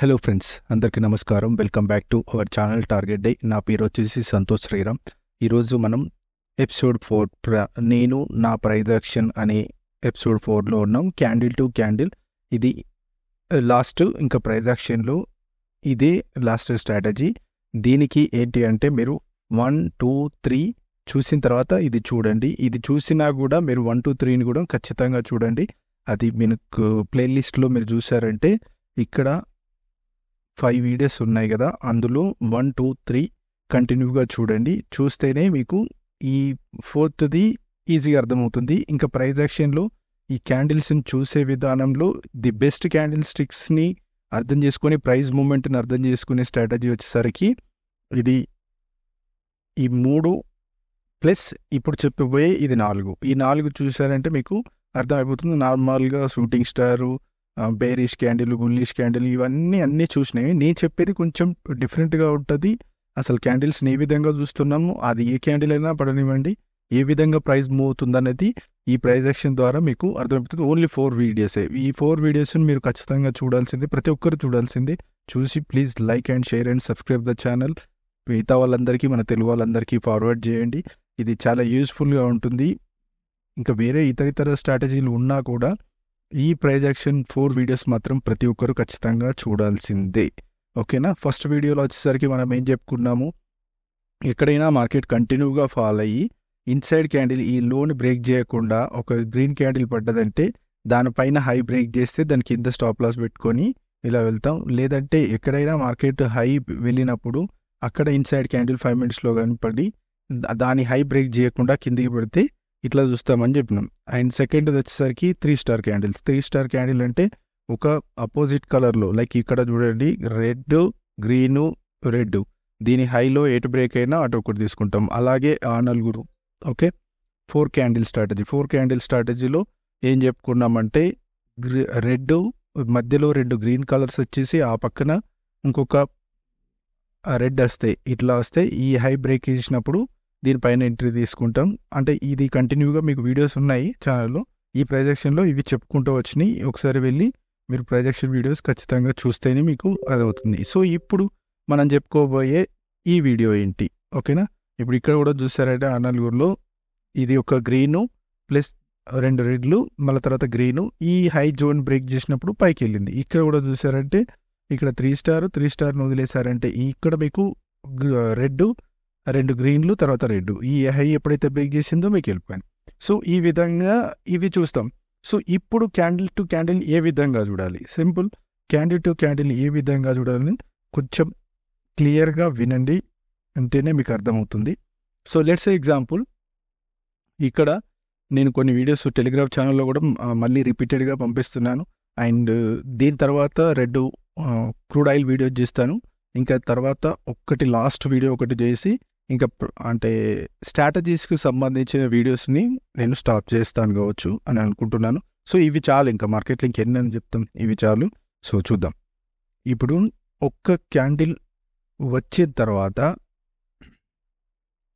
Hello friends, అందరికీ నమస్కారం. Welcome back to our channel target day. నా పేరు వచ్చేసి సంతోష్ శ్రీరామ్. ఈరోజు మనం ఎపిసోడ్ 4 నేను నా ప్రైజ్ యాక్షన్ అనే ఎపిసోడ్ 4లో ఉన్నాం. క్యాండిల్ టు క్యాండిల్ ఇది లాస్ట్. ఇంకా ప్రైజ్ యాక్షన్లో ఇదే లాస్ట్ స్ట్రాటజీ. దీనికి ఏంటి అంటే మీరు 1, 2, 3 చూసిన తర్వాత ఇది చూడండి. ఇది చూసినా కూడా మీరు 1, 2, 3ని కూడా ఖచ్చితంగా చూడండి. అది మీకు ప్లేలిస్ట్లో మీరు చూసారంటే ఇక్కడ 5 వీడియోస్ ఉన్నాయి కదా, అందులో 1, 2, 3 కంటిన్యూగా చూడండి. చూస్తేనే మీకు ఈ 4th ఈజీగా అర్థమవుతుంది. ఇంకా ప్రైజ్ యాక్షన్లో ఈ క్యాండిల్స్ని చూసే విధానంలో ది బెస్ట్ క్యాండిల్ స్టిక్స్ని అర్థం చేసుకొని ప్రైజ్ మూమెంట్ని అర్థం చేసుకునే స్ట్రాటజీ వచ్చేసరికి ఇది ఈ 3 ప్లస్ ఇప్పుడు చెప్పబోయే ఇది 4. ఈ 4 చూసారంటే మీకు అర్థమైపోతుంది. నార్మల్గా shooting star, bearish candle, bullish candle అన్నీ చూసినాయి. నేను చెప్పేది కొంచెం డిఫరెంట్గా ఉంటుంది. అసలు క్యాండిల్స్ని ఏ విధంగా చూస్తున్నాము, అది ఏ క్యాండిల్ అయినా పడనివ్వండి, ఏ విధంగా ప్రైస్ మూవ్ అవుతుంది అనేది ఈ ప్రైజ్ యాక్షన్ ద్వారా మీకు అర్థమవుతుంది. ఓన్లీ 4 వీడియోసే. ఈ 4 వీడియోస్ని మీరు ఖచ్చితంగా చూడాల్సిందే, ప్రతి ఒక్కరు చూడాల్సిందే. చూసి please like and share and subscribe the channel. మిగతా వాళ్ళందరికీ, మన తెలుగు వాళ్ళందరికీ ఫార్వర్డ్ చేయండి. ఇది చాలా యూస్ఫుల్గా ఉంటుంది. ఇంకా వేరే ఇతర స్ట్రాటజీలు ఉన్నా కూడా ఈ ప్రైజ్ యాక్షన్ 4 వీడియోస్ మాత్రం ప్రతి ఒక్కరు ఖచ్చితంగా చూడాల్సిందే. ఓకేనా? ఫస్ట్ వీడియోలో వచ్చేసరికి మనం ఏం చెప్పుకున్నాము, ఎక్కడైనా మార్కెట్ కంటిన్యూగా ఫాల్ అయ్యి ఇన్సైడ్ క్యాండిల్ ఈ లోని బ్రేక్ చేయకుండా ఒక గ్రీన్ క్యాండిల్ పడ్డదంటే దానిపైన హై బ్రేక్ చేస్తే దాని కింద స్టాప్ లాస్ పెట్టుకొని ఇలా వెళ్తాం. లేదంటే ఎక్కడైనా మార్కెట్ హై వెళ్ళినప్పుడు అక్కడ ఇన్సైడ్ క్యాండిల్ 5 మినిట్స్లో కనపడి దాని హై బ్రేక్ చేయకుండా కిందికి పెడితే ఇట్లా చూస్తామని చెప్పినాం. అండ్ సెకండ్ వచ్చేసరికి 3 స్టార్ క్యాండిల్స్. 3 స్టార్ క్యాండిల్ అంటే ఒక అపోజిట్ కలర్లో, లైక్ ఇక్కడ చూడండి, రెడ్, గ్రీను, రెడ్, దీని హైలో ఎటు బ్రేక్ అయినా అటు ఒకటి తీసుకుంటాం. అలాగే ఆ 4. Okay, 4 candle strategy. 4 క్యాండిల్ స్ట్రాటజీలో ఏం చెప్పుకున్నామంటే రెడ్ మధ్యలో 2 గ్రీన్ కలర్స్ వచ్చేసి ఆ పక్కన ఇంకొక రెడ్ వస్తాయి. ఇట్లా వస్తే ఈ హై బ్రేక్ చేసినప్పుడు దీనిపైన ఎంట్రీ తీసుకుంటాం. అంటే ఇది కంటిన్యూగా మీకు వీడియోస్ ఉన్నాయి ఛానల్లో. ఈ ప్రైజ్ యాక్షన్లో ఇవి చెప్పుకుంటూ వచ్చినాయి. ఒకసారి వెళ్ళి మీరు ప్రైజ్ యాక్షన్ వీడియోస్ ఖచ్చితంగా చూస్తేనే మీకు అదవుతుంది. సో ఇప్పుడు మనం చెప్పుకోబోయే ఈ వీడియో ఏంటి, ఓకేనా? ఇప్పుడు ఇక్కడ కూడా చూసారంటే ఆ 4లో ఇది ఒక గ్రీను ప్లస్ 2 రెడ్లు, మళ్ళీ తర్వాత గ్రీను, ఈ హై జోన్ బ్రేక్ చేసినప్పుడు పైకి వెళ్ళింది. ఇక్కడ కూడా చూసారంటే ఇక్కడ 3 స్టార్ను వదిలేశారంటే ఇక్కడ మీకు రెడ్, 2 గ్రీన్లు, తర్వాత రెడ్, ఈ హై ఎప్పుడైతే బ్రేక్ చేసిందో మీకు వెళ్ళిపోయింది. సో ఈ విధంగా ఇవి చూస్తాం. సో ఇప్పుడు క్యాండిల్ టు క్యాండిల్ ఏ విధంగా చూడాలి, సింపుల్. క్యాండిల్ టు క్యాండిల్ ఏ విధంగా చూడాలని కొంచెం క్లియర్గా వినండి, అంటేనే మీకు అర్థమవుతుంది. సో లెట్స్ ఎగ్జాంపుల్, ఇక్కడ నేను కొన్ని వీడియోస్ టెలిగ్రామ్ ఛానల్లో కూడా మళ్ళీ రిపీటెడ్గా పంపిస్తున్నాను. అండ్ దీని తర్వాత రెడ్ క్రూడ్ ఆయిల్ వీడియో చేస్తాను. ఇంకా తర్వాత లాస్ట్ వీడియో ఒకటి చేసి ఇంకా అంటే స్ట్రాటజీస్కి సంబంధించిన వీడియోస్ని నేను స్టాప్ చేస్తాను కావచ్చు అని అనుకుంటున్నాను. సో ఇవి చాలు, ఇంకా మార్కెట్లో ఇంకెన్ని అని చెప్తాం, ఇవి చాలు. సో చూద్దాం. ఇప్పుడు ఒక్క క్యాండిల్ వచ్చిన తర్వాత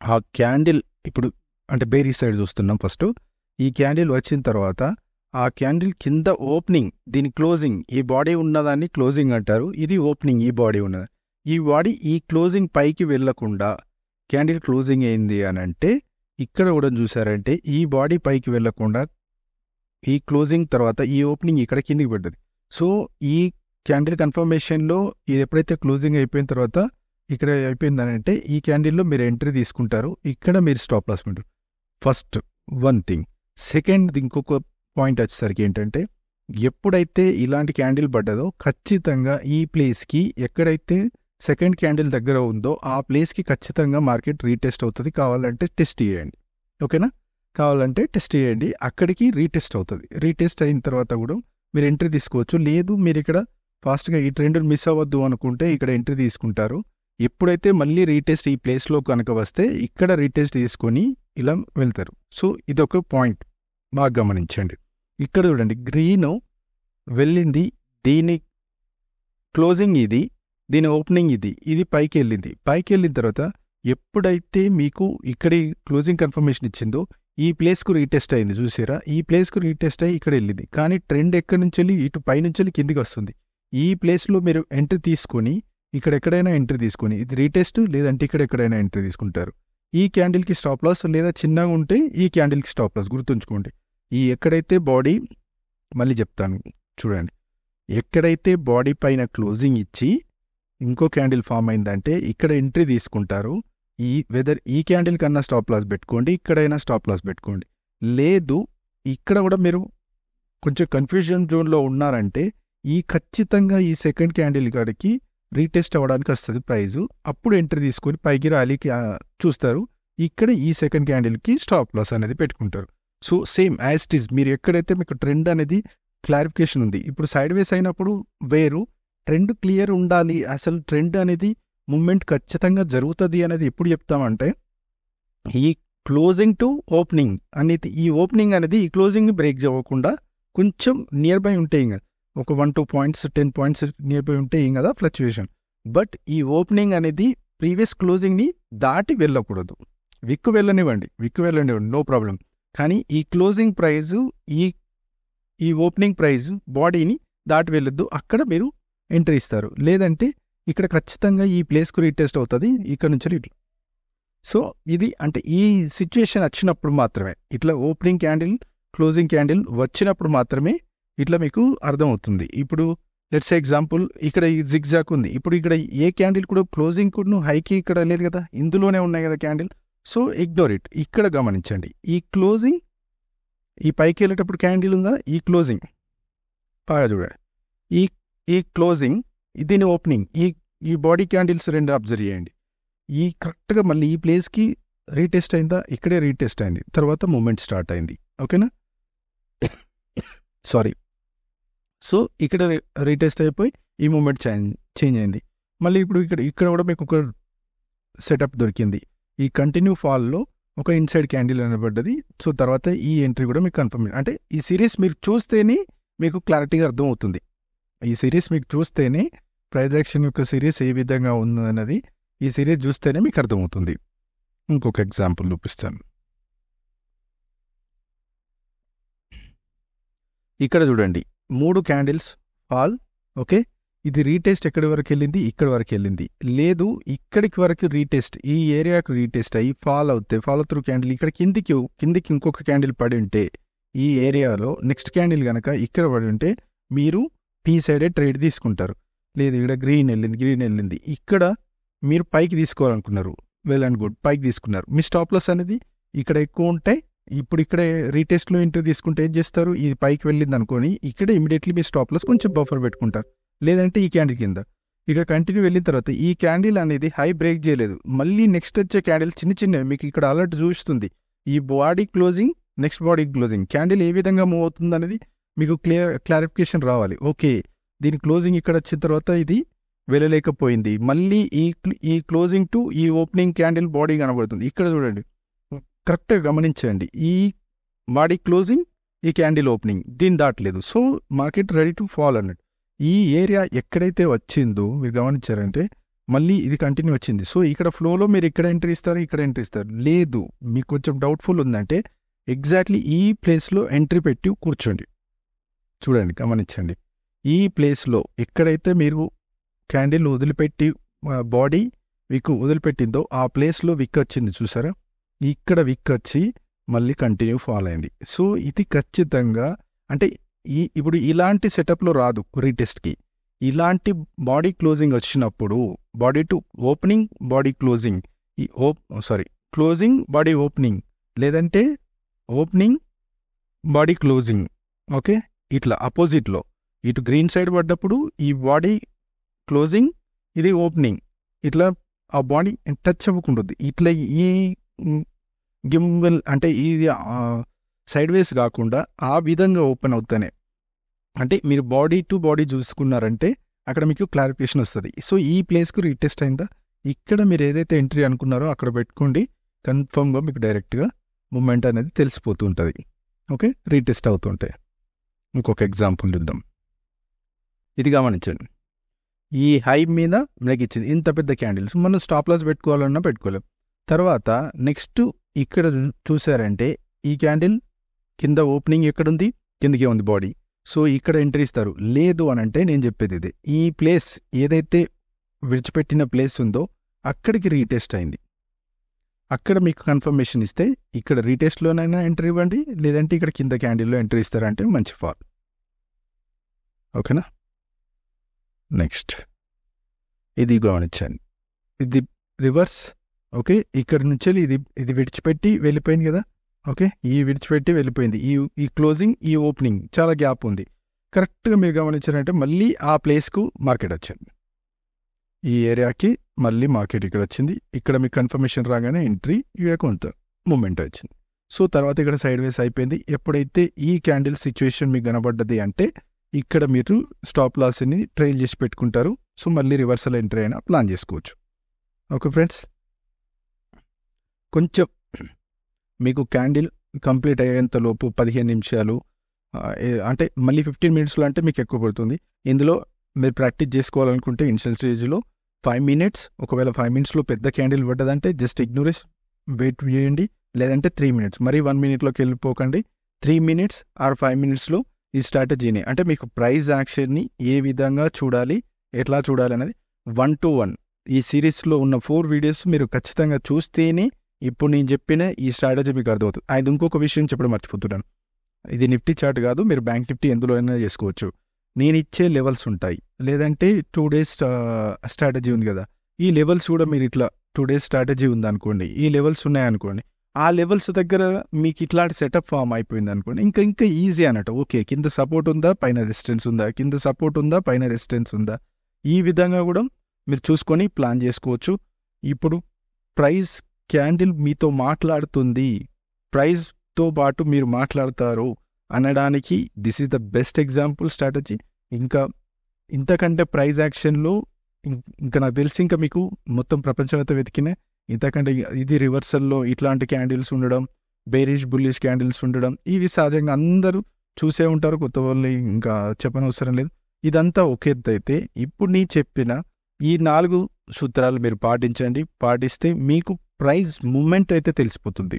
ఆ క్యాండిల్ ఇప్పుడు అంటే బేరీ సైడ్ చూస్తున్నాం. ఫస్ట్ ఈ క్యాండిల్ వచ్చిన తర్వాత ఆ క్యాండిల్ కింద ఓపెనింగ్, దీని క్లోజింగ్, ఈ బాడీ ఉన్నదాన్ని క్లోజింగ్ అంటారు, ఇది ఓపెనింగ్, ఈ బాడీ ఉన్నది. ఈ బాడీ ఈ క్లోజింగ్ పైకి వెళ్లకుండా క్యాండిల్ క్లోజింగ్ అయింది అని అంటే ఇక్కడ కూడా చూసారంటే ఈ బాడీ పైకి వెళ్లకుండా ఈ క్లోజింగ్ తర్వాత ఈ ఓపెనింగ్ ఇక్కడ కిందికి పడ్డది. సో ఈ క్యాండిల్ కన్ఫర్మేషన్లో ఇది ఎప్పుడైతే క్లోజింగ్ అయిపోయిన తర్వాత ఇక్కడ అయిపోయిందని అంటే ఈ క్యాండిల్లో మీరు ఎంట్రీ తీసుకుంటారు, ఇక్కడ మీరు స్టాప్ లాస్ పెట్టారు. First 1 thing. సెకండ్ ఇంకొక పాయింట్ వచ్చేసరికి ఏంటంటే ఎప్పుడైతే ఇలాంటి క్యాండిల్ పడ్డదో ఖచ్చితంగా ఈ ప్లేస్కి ఎక్కడైతే సెకండ్ క్యాండిల్ దగ్గర ఉందో ఆ ప్లేస్కి ఖచ్చితంగా మార్కెట్ రీటెస్ట్ అవుతుంది. కావాలంటే టెస్ట్ చేయండి, ఓకేనా? కావాలంటే టెస్ట్ చేయండి, అక్కడికి రీటెస్ట్ అవుతుంది. రీటెస్ట్ అయిన తర్వాత కూడా మీరు ఎంట్రీ తీసుకోవచ్చు. లేదు మీరు ఇక్కడ ఫాస్ట్గా ఈ ట్రెండ్ మిస్ అవ్వద్దు అనుకుంటే ఇక్కడ ఎంట్రీ తీసుకుంటారు. ఎప్పుడైతే మళ్ళీ రీటెస్ట్ ఈ ప్లేస్లో కనుక వస్తే ఇక్కడ రీటెస్ట్ తీసుకొని ఇలా వెళ్తారు. సో ఇదొక పాయింట్, బాగా గమనించండి. ఇక్కడ చూడండి, గ్రీను వెళ్ళింది, దీని క్లోజింగ్ ఇది, దీని ఓపెనింగ్ ఇది పైకి వెళ్ళింది. పైకి వెళ్ళిన తర్వాత ఎప్పుడైతే మీకు ఇక్కడ క్లోజింగ్ కన్ఫర్మేషన్ ఇచ్చిందో ఈ ప్లేస్కు రీటెస్ట్ అయింది, చూసారా? ఈ ప్లేస్కు రీటెస్ట్ అయ్యి ఇక్కడ వెళ్ళింది. కానీ ట్రెండ్ ఎక్కడి నుంచి వెళ్ళి ఇటు పైనుంచి కిందికి వస్తుంది. ఈ ప్లేస్లో మీరు ఎంట్రీ తీసుకొని ఇక్కడ ఎక్కడైనా ఎంట్రీ తీసుకొని ఇది రీటెస్ట్ లేదంటే ఇక్కడ ఎక్కడైనా ఎంట్రీ తీసుకుంటారు. ఈ క్యాండిల్కి స్టాప్ లాస్ లేదా చిన్నగా ఉంటే ఈ క్యాండిల్కి స్టాప్ లాస్ గుర్తుంచుకోండి. ఈ ఎక్కడైతే బాడీ మళ్ళీ చెప్తాను చూడండి, ఎక్కడైతే బాడీ పైన క్లోజింగ్ ఇచ్చి ఇంకో క్యాండిల్ ఫామ్ అయిందంటే ఇక్కడ ఎంట్రీ తీసుకుంటారు. వెదర్ ఈ క్యాండిల్ కన్నా స్టాప్ లాస్ పెట్టుకోండి, ఇక్కడైనా స్టాప్ లాస్ పెట్టుకోండి. లేదు ఇక్కడ కూడా మీరు కొంచెం కన్ఫ్యూజన్ జోన్లో ఉన్నారంటే ఖచ్చితంగా ఈ సెకండ్ క్యాండిల్ కాడికి రీటెస్ట్ అవ్వడానికి వస్తుంది ప్రైజు, అప్పుడు ఎంట్రీ తీసుకొని పైకి ర్యాలీకి చూస్తారు. ఇక్కడ ఈ సెకండ్ క్యాండిల్కి స్టాప్ లాస్ అనేది పెట్టుకుంటారు. So same as it is మీరు ఎక్కడైతే మీకు ట్రెండ్ అనేది క్లారిఫికేషన్ ఉంది. ఇప్పుడు సైడ్ వేస్ అయినప్పుడు వేరు, ట్రెండ్ క్లియర్ ఉండాలి. అసలు ట్రెండ్ అనేది మూమెంట్ ఖచ్చితంగా జరుగుతుంది అనేది ఎప్పుడు చెప్తామంటే ఈ క్లోజింగ్ టు ఓపెనింగ్ అనేది, ఈ ఓపెనింగ్ అనేది ఈ క్లోజింగ్ని బ్రేక్ చేయకుండా కొంచెం నియర్ బై ఉంటే ఇంకా ఒక 1-2 పాయింట్స్ 10 పాయింట్స్ నియర్ బై ఉంటే ఏం కదా ఫ్లక్చుయేషన్. బట్ ఈ ఓపెనింగ్ అనేది ప్రీవియస్ క్లోజింగ్ని దాటి వెళ్ళకూడదు. విక్కు వెళ్ళనివ్వండి నో ప్రాబ్లం. కానీ ఈ క్లోజింగ్ ప్రైజు ఈ ఓపెనింగ్ ప్రైజు బాడీని దాటి వెళ్ళొద్దు, అక్కడ మీరు ఎంట్రీ ఇస్తారు. లేదంటే ఇక్కడ ఖచ్చితంగా ఈ ప్లేస్కు రీటెస్ట్ అవుతుంది ఇక్కడ నుంచి ఇట్లా. సో ఇది అంటే ఈ సిచ్యుయేషన్ వచ్చినప్పుడు మాత్రమే, ఇట్లా ఓపెనింగ్ క్యాండిల్ క్లోజింగ్ క్యాండిల్ వచ్చినప్పుడు మాత్రమే ఇట్లా మీకు అర్థమవుతుంది. ఇప్పుడు లెట్స్ ఎగ్జాంపుల్ ఇక్కడ ఈ జిగ్జాక్ ఉంది. ఇప్పుడు ఇక్కడ ఏ క్యాండిల్ కూడా క్లోజింగ్ కూడా హైకి ఇక్కడ లేదు కదా, ఇందులోనే ఉన్నాయి కదా క్యాండిల్. So ignore it. ఇక్కడ గమనించండి, ఈ క్లోజింగ్ ఈ పైకి వెళ్ళేటప్పుడు క్యాండిల్ ఉందా, ఈ క్లోజింగ్ బాగా చూడండి, ఈ క్లోజింగ్ దీని ఓపెనింగ్, ఈ బాడీ క్యాండిల్స్ రెండు అబ్జర్వ్ చేయండి. ఈ కరెక్ట్గా మళ్ళీ ఈ ప్లేస్కి రీటెస్ట్ అయిందా, ఇక్కడే రీటెస్ట్ అయింది, తర్వాత మూమెంట్ స్టార్ట్ అయింది. ఓకేనా, సారీ. సో ఇక్కడ రీటెస్ట్ అయిపోయి ఈ మూమెంట్ చేంజ్ అయింది. మళ్ళీ ఇప్పుడు ఇక్కడ కూడా మీకు ఒక సెటప్ దొరికింది. ఈ కంటిన్యూ ఫాల్లో ఒక ఇన్సైడ్ క్యాండిల్ అనబడ్డది. సో తర్వాత ఈ ఎంట్రీ కూడా మీకు కన్ఫర్మ్. అంటే ఈ సిరీస్ మీరు చూస్తేనే మీకు క్లారిటీగా అర్థమవుతుంది. ఈ సిరీస్ మీకు చూస్తేనే ప్రైస్ యాక్షన్ యొక్క సిరీస్ ఏ విధంగా ఉందన్నది ఈ సిరీస్ చూస్తేనే మీకు అర్థమవుతుంది. ఇంకొక ఎగ్జాంపుల్ చూపిస్తాను. ఇక్కడ చూడండి 3 క్యాండిల్స్ ఫాల్. ఓకే, ఇది రీటెస్ట్ ఎక్కడి వరకు వెళ్ళింది, ఇక్కడ వరకు వెళ్ళింది. లేదు ఇక్కడికి వరకు రీటెస్ట్, ఈ ఏరియాకు రీటెస్ట్ అయ్యి ఫాల్ అవుతాయి. ఫాలో త్రూ క్యాండిల్ ఇక్కడ కిందికి ఇంకొక క్యాండిల్ పడి ఉంటే ఈ ఏరియాలో నెక్స్ట్ క్యాండిల్ కనుక ఇక్కడ పడి ఉంటే మీరు పీ సైడే ట్రేడ్ తీసుకుంటారు. లేదు ఇక్కడ గ్రీన్ వెళ్ళింది, ఇక్కడ మీరు పైకి తీసుకోవాలనుకున్నారు, వెల్ అండ్ గుడ్, పైకి తీసుకున్నారు. మీ స్టాప్ లాస్ అనేది ఇక్కడ ఎక్కువ ఉంటాయి. ఇప్పుడు ఇక్కడే రీటెస్ట్లో ఎంట్రీ తీసుకుంటే ఏం చేస్తారు, ఇది పైకి వెళ్ళింది అనుకోని ఇక్కడ ఇమీడియట్లీ మీ స్టాప్ లాస్ కొంచెం బఫర్ పెట్టుకుంటారు. లేదంటే ఈ క్యాండిల్ కింద ఇక్కడ కంటిన్యూ వెళ్ళిన తర్వాత ఈ క్యాండిల్ అనేది హై బ్రేక్ చేయలేదు, మళ్ళీ నెక్స్ట్ వచ్చే క్యాండిల్ చిన్నవి మీకు ఇక్కడ అలర్ట్ చూస్తుంది. ఈ body closing next body closing candle ఏ విధంగా మూవ్ అవుతుంది అనేది మీకు క్లారిఫికేషన్ రావాలి. ఓకే, దీని క్లోజింగ్ ఇక్కడ వచ్చిన తర్వాత ఇది వెళ్ళలేకపోయింది, మళ్ళీ ఈ క్లోజింగ్ టు ఈ ఓపెనింగ్ క్యాండిల్ బాడీ కనబడుతుంది. ఇక్కడ చూడండి, కరెక్ట్గా గమనించండి, ఈ బాడీ క్లోజింగ్ ఈ క్యాండిల్ ఓపెనింగ్ దీన్ని దాటలేదు. So market ready to fall అన్నట్టు. ఈ ఏరియా ఎక్కడైతే వచ్చిందో మీరు గమనించారంటే మళ్ళీ ఇది కంటిన్యూ వచ్చింది. సో ఇక్కడ ఫ్లోలో మీరు ఇక్కడ ఎంట్రీ ఇస్తారు, ఇక్కడ ఎంట్రీ ఇస్తారు. లేదు మీకు కొంచెం డౌట్ఫుల్ ఉందంటే ఎగ్జాక్ట్లీ ఈ ప్లేస్లో ఎంట్రీ పెట్టి కూర్చోండి. చూడండి, గమనించండి, ఈ ప్లేస్లో ఎక్కడైతే మీరు క్యాండిల్ వదిలిపెట్టి బాడీ విక్ వదిలిపెట్టిందో ఆ ప్లేస్లో విక్ వచ్చింది చూసారా, ఇక్కడ విక్ వచ్చి మళ్ళీ కంటిన్యూ ఫాల్ అయింది. సో ఇది ఖచ్చితంగా అంటే ఇప్పుడు ఇలాంటి సెటప్లో రాదు రీటెస్ట్కి. ఇలాంటి బాడీ క్లోజింగ్ వచ్చినప్పుడు body to opening body closing, closing body opening, లేదంటే ఓపెనింగ్ బాడీ క్లోజింగ్. ఓకే, ఇట్లా అపోజిట్లో ఇటు గ్రీన్ సైడ్ పడ్డప్పుడు ఈ బాడీ క్లోజింగ్, ఇది ఓపెనింగ్, ఇట్లా ఆ బాడీ టచ్ అవ్వకుంటుంది. ఇట్లా ఈ గింబల్ అంటే ఇది సైడ్ వేస్ కాకుండా ఆ విధంగా ఓపెన్ అవుతానే, అంటే మీరు బాడీ టు బాడీ చూసుకున్నారంటే అక్కడ మీకు క్లారిఫికేషన్ వస్తుంది. సో ఈ ప్లేస్కు రీటెస్ట్ అయిందా, ఇక్కడ మీరు ఏదైతే ఎంట్రీ అనుకున్నారో అక్కడ పెట్టుకోండి, కన్ఫర్మ్గా మీకు డైరెక్ట్గా మూమెంట్ అనేది తెలిసిపోతూ ఉంటుంది. ఓకే, రీటెస్ట్ అవుతుంటాయి. ఇంకొక ఎగ్జాంపుల్ చూద్దాం. ఇది గమనించండి, ఈ హై మీద మనకి ఇచ్చింది ఇంత పెద్ద క్యాండిల్స్, మనం స్టాప్ లాస్ పెట్టుకోవాలన్నా పెట్టుకోలేం. తర్వాత నెక్స్ట్ ఇక్కడ చూసారంటే ఈ క్యాండిల్ కింద ఓపెనింగ్ ఎక్కడుంది, కిందకే ఉంది బాడీ. సో ఇక్కడ ఎంట్రీ ఇస్తారు. లేదు అని అంటే నేను చెప్పేది ఇది, ఈ ప్లేస్ ఏదైతే విడిచిపెట్టిన ప్లేస్ ఉందో అక్కడికి రీటెస్ట్ అయింది, అక్కడ మీకు కన్ఫర్మేషన్ ఇస్తే ఇక్కడ రీటెస్ట్లోనైనా ఎంట్రీ ఇవ్వండి, లేదంటే ఇక్కడ కింద క్యాండిల్లో ఎంట్రీ ఇస్తారంటే మంచి ఫాల్. ఓకేనా? నెక్స్ట్ ఇది గమనించండి, ఇది రివర్స్. ఓకే, ఇక్కడ నుంచి ఇది విడిచిపెట్టి వెళ్ళిపోయింది కదా. ఓకే, ఈ విడిచిపెట్టి వెళ్ళిపోయింది, ఈ క్లోజింగ్, ఈ ఓపెనింగ్ చాలా గ్యాప్ ఉంది. కరెక్ట్గా మీరు గమనించారంటే మళ్ళీ ఆ ప్లేస్కు మార్కెట్ వచ్చింది, ఈ ఏరియాకి మళ్ళీ మార్కెట్ ఇక్కడ వచ్చింది. ఇక్కడ మీకు కన్ఫర్మేషన్ రాగానే ఎంట్రీ, ఇక్కడ కొంత మూమెంట్ వచ్చింది. సో తర్వాత ఇక్కడ సైడ్ వేస్ అయిపోయింది. ఎప్పుడైతే ఈ క్యాండిల్ సిచ్యువేషన్ మీకు కనబడ్డది అంటే ఇక్కడ మీరు స్టాప్ లాస్ని ట్రైల్ చేసి పెట్టుకుంటారు. సో మళ్ళీ రివర్సల్ ఎంట్రీ అయినా ప్లాన్ చేసుకోవచ్చు. ఓకే ఫ్రెండ్స్, కొంచెం మీకు క్యాండిల్ కంప్లీట్ అయ్యేంత లోపు 15 నిమిషాలు అంటే మళ్ళీ 15 మినిట్స్లో అంటే మీకు ఎక్కువ పడుతుంది. ఇందులో మీరు ప్రాక్టీస్ చేసుకోవాలనుకుంటే ఇనిషియల్ స్టేజ్లో 5 మినిట్స్, ఒకవేళ 5 మినిట్స్లో పెద్ద క్యాండిల్ పడ్డదంటే జస్ట్ ఇగ్నోరేస్, వెయిట్ చేయండి. లేదంటే 3 మినిట్స్, మరి 1 మినిట్లోకి వెళ్ళిపోకండి. 3 మినిట్స్ ఆర్ 5 మినిట్స్లో ఈ స్ట్రాటజీని, అంటే మీకు ప్రైస్ యాక్షన్ని ఏ విధంగా చూడాలి, ఎట్లా చూడాలి అనేది 1 to 1 ఈ సిరీస్లో ఉన్న 4 వీడియోస్ మీరు ఖచ్చితంగా చూస్తేనే ఇప్పుడు నేను చెప్పిన ఈ స్ట్రాటజీ మీకు అర్థమవుతుంది. అది ఇంకొక విషయం చెప్పడం మర్చిపోతున్నాను, ఇది నిఫ్టీ చార్ట్ కాదు, మీరు బ్యాంక్ నిఫ్టీ ఎందులో అయినా చేసుకోవచ్చు. నేను ఇచ్చే లెవెల్స్ ఉంటాయి, లేదంటే 2 days స్ట్రాటజీ ఉంది కదా, ఈ లెవెల్స్ కూడా మీరు ఇట్లా 2 days స్ట్రాటజీ ఉందనుకోండి, ఈ లెవెల్స్ ఉన్నాయనుకోండి, ఆ లెవెల్స్ దగ్గర మీకు ఇట్లాంటి సెటప్ ఫామ్ అయిపోయింది అనుకోండి, ఇంకా ఈజీ అన్నట్టు. ఓకే, కింద సపోర్ట్ ఉందా, పైన రెసిస్టెన్స్ ఉందా, కింద సపోర్ట్ ఉందా, పైన రెసిస్టెన్స్ ఉందా, ఈ విధంగా కూడా మీరు చూసుకొని ప్లాన్ చేసుకోవచ్చు. ఇప్పుడు ప్రైస్ క్యాండిల్ మీతో మాట్లాడుతుంది, ప్రైస్తో పాటు మీరు మాట్లాడతారు అనడానికి this is the best example strategy. ఇంకా ఇంతకంటే ప్రైస్ యాక్షన్లో ఇంకా నాకు తెలిసి ఇంకా మీకు మొత్తం ప్రపంచమంతా వెతికినా ఇంతకంటే ఇది రివర్సల్లో ఇట్లాంటి క్యాండిల్స్ ఉండడం, బేరిష్ బుల్లిష్ క్యాండిల్స్ ఉండడం, ఇవి సహజంగా అందరూ చూసే ఉంటారు, కొత్త వాళ్ళు ఇంకా చెప్పనవసరం లేదు. ఇదంతా ఒక ఎత్తు అయితే, ఇప్పుడు నీ చెప్పిన ఈ 4 సూత్రాలు మీరు పాటిస్తే మీకు ప్రైస్ మూమెంట్ అయితే తెలిసిపోతుంది.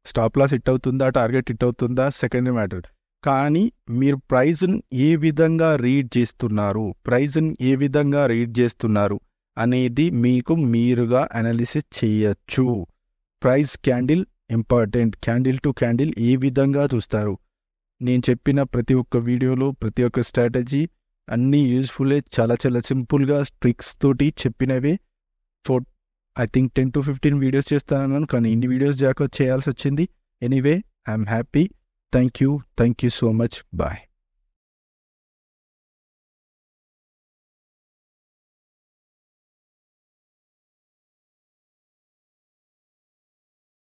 స్టాప్ లాస్ హిట్ అవుతుందా, టార్గెట్ హిట్ అవుతుందా సెకండరీ మ్యాటర్, కానీ మీరు ప్రైజ్ని ఏ విధంగా రీడ్ చేస్తున్నారు అనేది మీకు మీరుగా అనాలిసిస్ చేయొచ్చు. Price candle important, candle to candle ఏ విధంగా చూస్తారు. నేను చెప్పిన ప్రతి ఒక్క వీడియోలో ప్రతి ఒక్క స్ట్రాటజీ అన్నీ యూజ్ఫుల్లే, చాలా చాలా సింపుల్గా ట్రిక్స్ తోటి చెప్పినవే. ఐ థింక్ 10 to 15 వీడియోస్ చేస్తానన్నాను, కానీ ఇన్ని వీడియోస్ చేయాల్సి వచ్చింది. Anyway, I'm happy. Thank you so much. Bye.